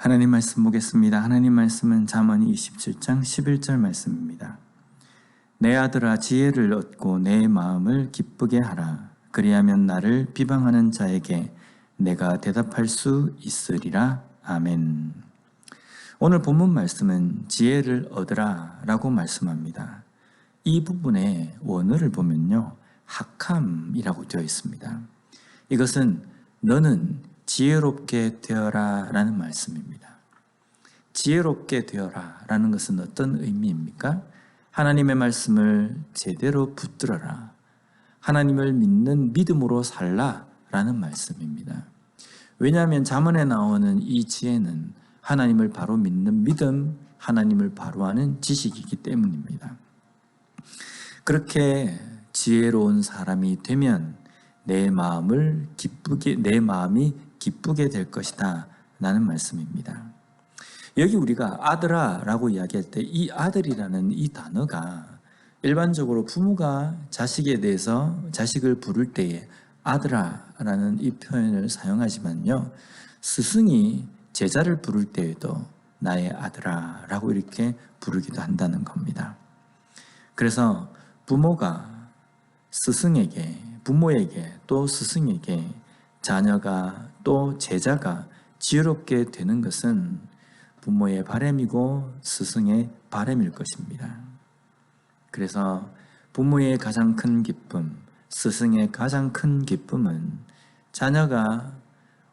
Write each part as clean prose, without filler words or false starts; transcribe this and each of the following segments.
하나님 말씀 보겠습니다. 하나님 말씀은 잠언 27장 11절 말씀입니다. 내 아들아 지혜를 얻고 내 마음을 기쁘게 하라. 그리하면 나를 비방하는 자에게 내가 대답할 수 있으리라. 아멘. 오늘 본문 말씀은 지혜를 얻으라 라고 말씀합니다. 이 부분의 원어를 보면요, 학함이라고 되어 있습니다. 이것은 너는 지혜롭게 되어라 라는 말씀입니다. 지혜롭게 되어라 라는 것은 어떤 의미입니까? 하나님의 말씀을 제대로 붙들어라. 하나님을 믿는 믿음으로 살라 라는 말씀입니다. 왜냐하면 잠언에 나오는 이 지혜는 하나님을 바로 믿는 믿음, 하나님을 바로 아는 지식이기 때문입니다. 그렇게 지혜로운 사람이 되면 내 마음이 기쁘게 될 것이다 라는 말씀입니다. 여기 우리가 아들아 라고 이야기할 때 이 아들이라는 이 단어가 일반적으로 부모가 자식에 대해서 자식을 부를 때에 아들아 라는 이 표현을 사용하지만요, 스승이 제자를 부를 때에도 나의 아들아 라고 이렇게 부르기도 한다는 겁니다. 그래서 부모에게 또 스승에게 자녀가 또 제자가 지혜롭게 되는 것은 부모의 바람이고 스승의 바람일 것입니다. 그래서 부모의 가장 큰 기쁨, 스승의 가장 큰 기쁨은 자녀가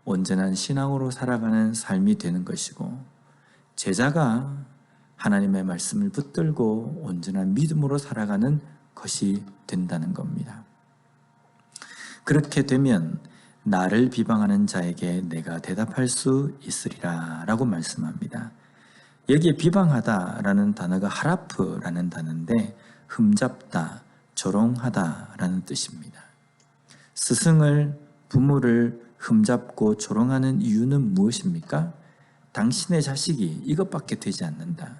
온전한 신앙으로 살아가는 삶이 되는 것이고, 제자가 하나님의 말씀을 붙들고 온전한 믿음으로 살아가는 것이 된다는 겁니다. 그렇게 되면 나를 비방하는 자에게 내가 대답할 수 있으리라 라고 말씀합니다. 여기에 비방하다 라는 단어가 하라프라는 단어인데 흠잡다, 조롱하다 라는 뜻입니다. 스승을, 부모를 흠잡고 조롱하는 이유는 무엇입니까? 당신의 자식이 이것밖에 되지 않는다,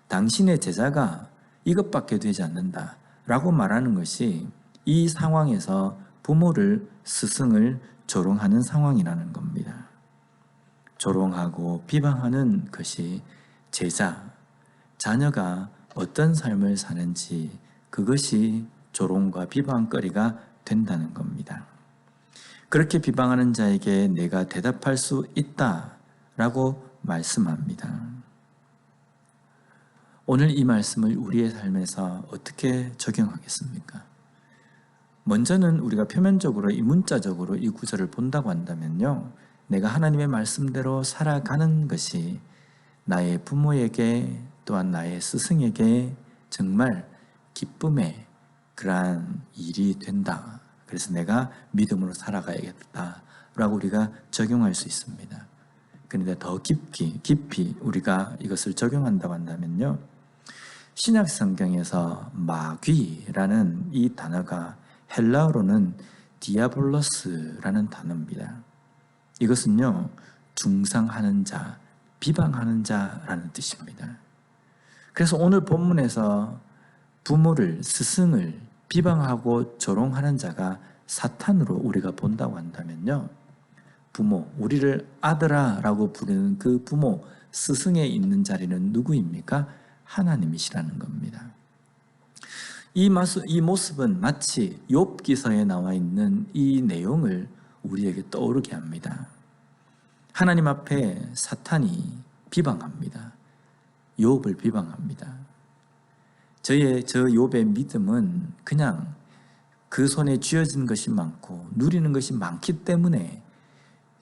당신의 제자가 이것밖에 되지 않는다 라고 말하는 것이 이 상황에서 부모를, 스승을 조롱하는 상황이라는 겁니다. 조롱하고 비방하는 것이 제자, 자녀가 어떤 삶을 사는지, 그것이 조롱과 비방거리가 된다는 겁니다. 그렇게 비방하는 자에게 내가 대답할 수 있다 라고 말씀합니다. 오늘 이 말씀을 우리의 삶에서 어떻게 적용하겠습니까? 먼저는 우리가 표면적으로 이 문자적으로 이 구절을 본다고 한다면요, 내가 하나님의 말씀대로 살아가는 것이 나의 부모에게 또한 나의 스승에게 정말 기쁨의 그러한 일이 된다. 그래서 내가 믿음으로 살아가야겠다라고 우리가 적용할 수 있습니다. 그런데 더 깊이 우리가 이것을 적용한다고 한다면요, 신약 성경에서 마귀라는 이 단어가 헬라어로는 디아볼로스라는 단어입니다. 이것은요, 중상하는 자, 비방하는 자라는 뜻입니다. 그래서 오늘 본문에서 부모를, 스승을 비방하고 조롱하는 자가 사탄으로 우리가 본다고 한다면요, 부모, 우리를 아들아 라고 부르는 그 부모, 스승에 있는 자리는 누구입니까? 하나님이시라는 겁니다. 이 모습은 마치 욥기서에 나와 있는 이 내용을 우리에게 떠오르게 합니다. 하나님 앞에 사탄이 비방합니다. 욥을 비방합니다. 저 욥의 믿음은 그냥 그 손에 쥐어진 것이 많고 누리는 것이 많기 때문에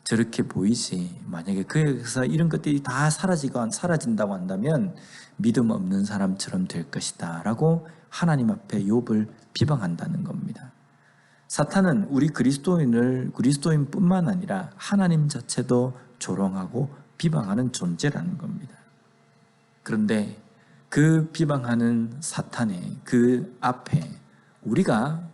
저렇게 보이지, 만약에 그에서 이런 것들이 다 사라진다고 한다면 믿음 없는 사람처럼 될 것이다 라고 하나님 앞에 욥을 비방한다는 겁니다. 사탄은 우리 그리스도인뿐만 아니라 하나님 자체도 조롱하고 비방하는 존재라는 겁니다. 그런데 그 비방하는 사탄의 그 앞에 우리가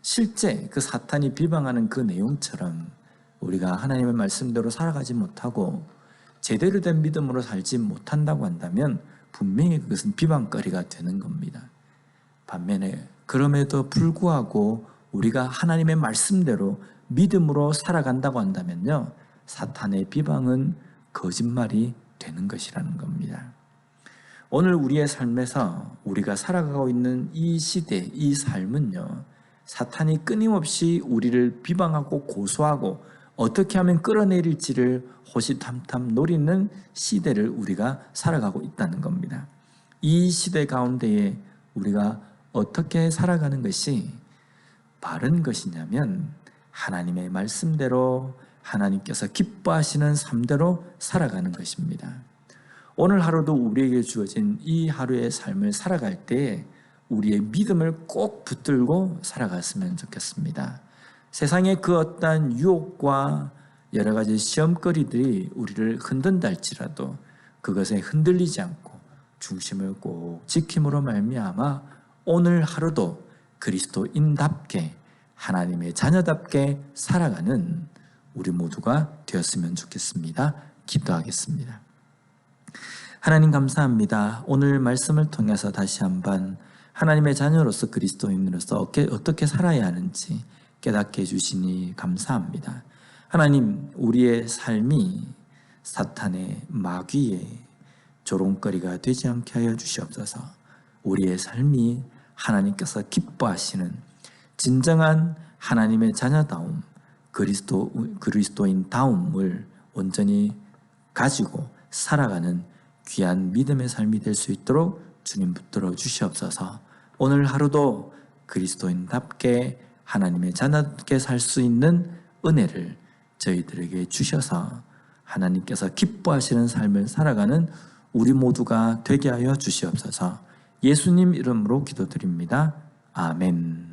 실제 그 사탄이 비방하는 그 내용처럼 우리가 하나님의 말씀대로 살아가지 못하고 제대로 된 믿음으로 살지 못한다고 한다면 분명히 그것은 비방거리가 되는 겁니다. 반면에 그럼에도 불구하고 우리가 하나님의 말씀대로 믿음으로 살아간다고 한다면요, 사탄의 비방은 거짓말이 되는 것이라는 겁니다. 오늘 우리의 삶에서 우리가 살아가고 있는 이 시대, 이 삶은요, 사탄이 끊임없이 우리를 비방하고 고소하고 어떻게 하면 끌어내릴지를 호시탐탐 노리는 시대를 우리가 살아가고 있다는 겁니다. 이 시대 가운데에 우리가 어떻게 살아가는 것이 바른 것이냐면 하나님의 말씀대로 하나님께서 기뻐하시는 삶대로 살아가는 것입니다. 오늘 하루도 우리에게 주어진 이 하루의 삶을 살아갈 때 우리의 믿음을 꼭 붙들고 살아갔으면 좋겠습니다. 세상의 그 어떠한 유혹과 여러 가지 시험거리들이 우리를 흔든다 할지라도 그것에 흔들리지 않고 중심을 꼭 지킴으로 말미암아 오늘 하루도 그리스도인답게 하나님의 자녀답게 살아가는 우리 모두가 되었으면 좋겠습니다. 기도하겠습니다. 하나님 감사합니다. 오늘 말씀을 통해서 다시 한번 하나님의 자녀로서 그리스도인으로서 어떻게 살아야 하는지 깨닫게 해주시니 감사합니다. 하나님, 우리의 삶이 사탄의 마귀의 조롱거리가 되지 않게 하여 주시옵소서. 우리의 삶이 하나님께서 기뻐하시는 진정한 하나님의 자녀다움, 그리스도인다움을 온전히 가지고 살아가는 귀한 믿음의 삶이 될 수 있도록 주님 붙들어 주시옵소서. 오늘 하루도 그리스도인답게 하나님의 자녀답게 살 수 있는 은혜를 저희들에게 주셔서 하나님께서 기뻐하시는 삶을 살아가는 우리 모두가 되게 하여 주시옵소서. 예수님 이름으로 기도드립니다. 아멘.